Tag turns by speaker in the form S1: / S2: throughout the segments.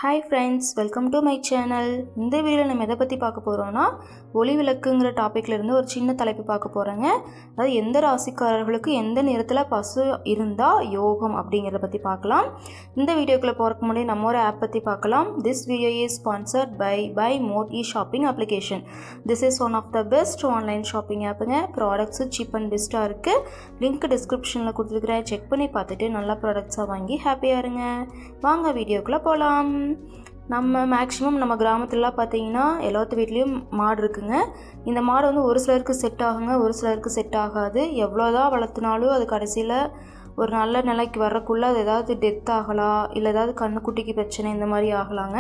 S1: Hi friends, welcome to my channel. இந்த வீடியோவில் நம்ம எதை பற்றி பார்க்க போகிறோம்னா ஒளி விளக்குங்கிற டாப்பிக்லேருந்து ஒரு சின்ன தலைப்பு பார்க்க போகிறேங்க. அதாவது எந்த ராசிக்காரர்களுக்கு எந்த நேரத்தில் பசு இருந்தால் யோகம் அப்படிங்கிறத பற்றி பார்க்கலாம். இந்த வீடியோக்குள்ளே போகிறதுக்கு முன்னாடி நம்ம ஒரு ஆப் பற்றி பார்க்கலாம். This video is sponsored by Mode e-shopping application. This is one of the best online shopping ஆப்புங்க. ப்ராடக்ட்ஸு சீப் அண்ட் பெஸ்ட்டாக இருக்குது. லிங்க் டிஸ்கிரிப்ஷனில் கொடுத்துருக்குறேன். செக் பண்ணி பார்த்துட்டு நல்ல ப்ராடக்ட்ஸாக வாங்கி ஹாப்பியாக இருங்க. வாங்க வீடியோக்குள்ளே போகலாம். நம்ம மேக்ஸிமம் நம்ம கிராமத்துலலாம் பார்த்தீங்கன்னா எல்லாத்து வீட்லேயும் மாடு இருக்குங்க. இந்த மாடு வந்து ஒரு சிலருக்கு செட் ஆகுங்க, ஒரு சிலருக்கு செட் ஆகாது. எவ்வளோதான் வளர்த்துனாலும் அது கடைசியில் ஒரு நல்ல நிலைக்கு வரக்குள்ளே அது ஏதாவது டெத் ஆகலாம், இல்லை ஏதாவது கண்ணுக்குட்டிக்கு பிரச்சனை இந்த மாதிரி ஆகலாங்க.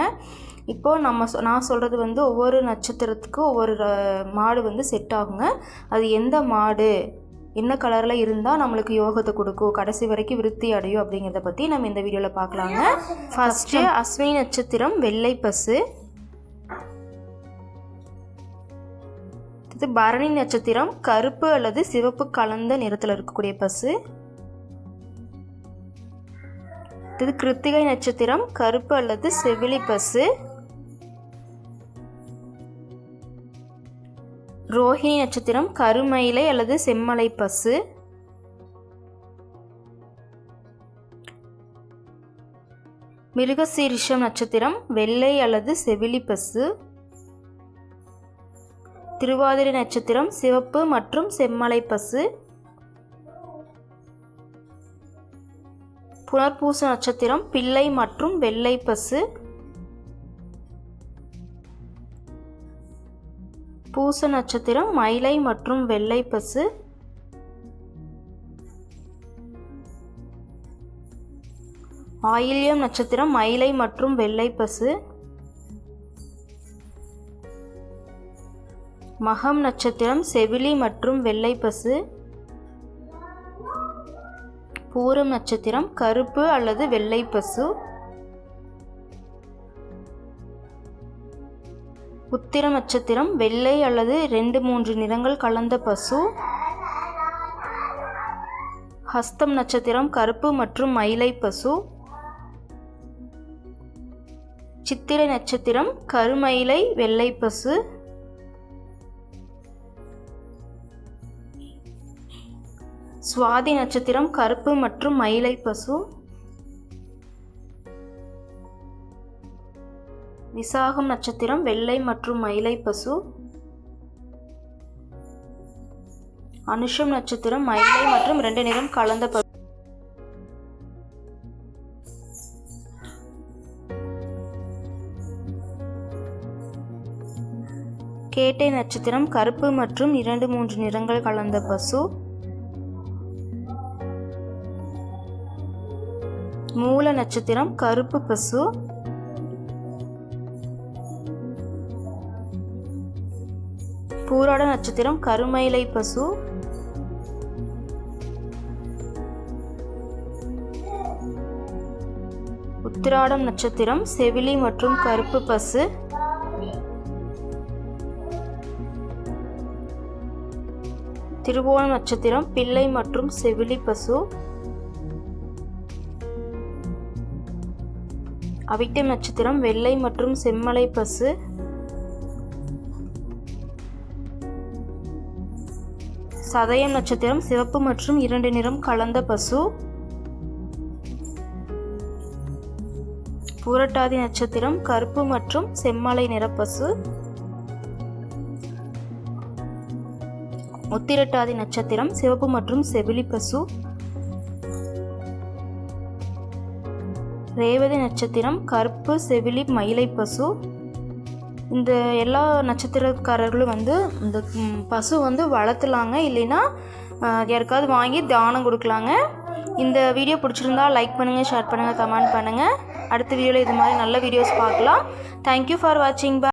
S1: இப்போது நான் சொல்கிறது வந்து ஒவ்வொரு நட்சத்திரத்துக்கும் ஒவ்வொரு மாடு வந்து செட் ஆகுங்க. அது எந்த மாடு என்ன கலரில் இருந்தால் நம்மளுக்கு யோகத்தை கொடுக்கும், கடைசி வரைக்கும் விருத்தி அடையும் அப்படிங்கிறத பற்றி நம்ம இந்த வீடியோவில் பார்க்கலாங்க. ஃபர்ஸ்ட்டு அஸ்வினி நட்சத்திரம் வெள்ளை பசு. இது பரணி நட்சத்திரம் கருப்பு அல்லது சிவப்பு கலந்த நிறத்தில் இருக்கக்கூடிய பசு. இது கிருத்திகை நட்சத்திரம் கருப்பு அல்லது செவிலி பசு. ரோஹிணி நட்சத்திரம் கருமயிலை அல்லது செம்மலை பசு. மிருகசீரிஷம் நட்சத்திரம் வெள்ளை அல்லது செவிலி பசு. திருவாதிரை நட்சத்திரம் சிவப்பு மற்றும் செம்மலை பசு. புனர்பூச நட்சத்திரம் பிள்ளை மற்றும் வெள்ளை பசு. பூச நட்சத்திரம் மயிலை மற்றும் வெள்ளை பசு. ஆயில்யம் நட்சத்திரம் மயிலை மற்றும் வெள்ளை பசு. மகம் நட்சத்திரம் செவிலி மற்றும் வெள்ளை பசு. பூரம் நட்சத்திரம் கருப்பு அல்லது வெள்ளை பசு. உத்திரம் நட்சத்திரம் வெள்ளை அல்லது 2-3 நிறங்கள் கலந்த பசு. ஹஸ்தம் நட்சத்திரம் கருப்பு மற்றும் மயிலை பசு. சித்திரை நட்சத்திரம் கருமயிலை வெள்ளை பசு. சுவாதி நட்சத்திரம் கருப்பு மற்றும் மயிலை பசு. விசாகம் நட்சத்திரம் வெள்ளை மற்றும் மயிலை பசு. அனுஷம் நட்சத்திரம் மயிலை மற்றும் 2 நிறம் கலந்த பசு. கேட்டை நட்சத்திரம் கருப்பு மற்றும் 2-3 நிறங்கள் கலந்த பசு. மூல நட்சத்திரம் கருப்பு பசு. பூராட நட்சத்திரம் கருமயிலை பசு. உத்திராடம் நட்சத்திரம் செவிலி மற்றும் கருப்பு பசு. திருவோணம் நட்சத்திரம் பிள்ளை மற்றும் செவிலி பசு. அவிட்டம் நட்சத்திரம் வெள்ளை மற்றும் செம்மலை பசு. சதயம் நட்சத்திரம் சிவப்பு மற்றும் 2 நிறம் கலந்த பசு. பூரட்டாதி நட்சத்திரம் கருப்பு மற்றும் செம்மலை நிற பசு. உத்திரட்டாதி நட்சத்திரம் சிவப்பு மற்றும் செவிலி பசு. ரேவதி நட்சத்திரம் கருப்பு செவிலி மயிலை பசு. இந்த எல்லா நட்சத்திரக்காரர்களும் வந்து இந்த பசு வந்து வளர்த்துலாங்க, இல்லைன்னா யாருக்காவது வாங்கி தானம் கொடுக்கலாங்க. இந்த வீடியோ பிடிச்சிருந்தா லைக் பண்ணுங்கள், ஷேர் பண்ணுங்கள், கமெண்ட் பண்ணுங்கள். அடுத்த வீடியோவில் இது மாதிரி நல்ல வீடியோஸ் பார்க்கலாம். தேங்க்யூ ஃபார் வாட்சிங்.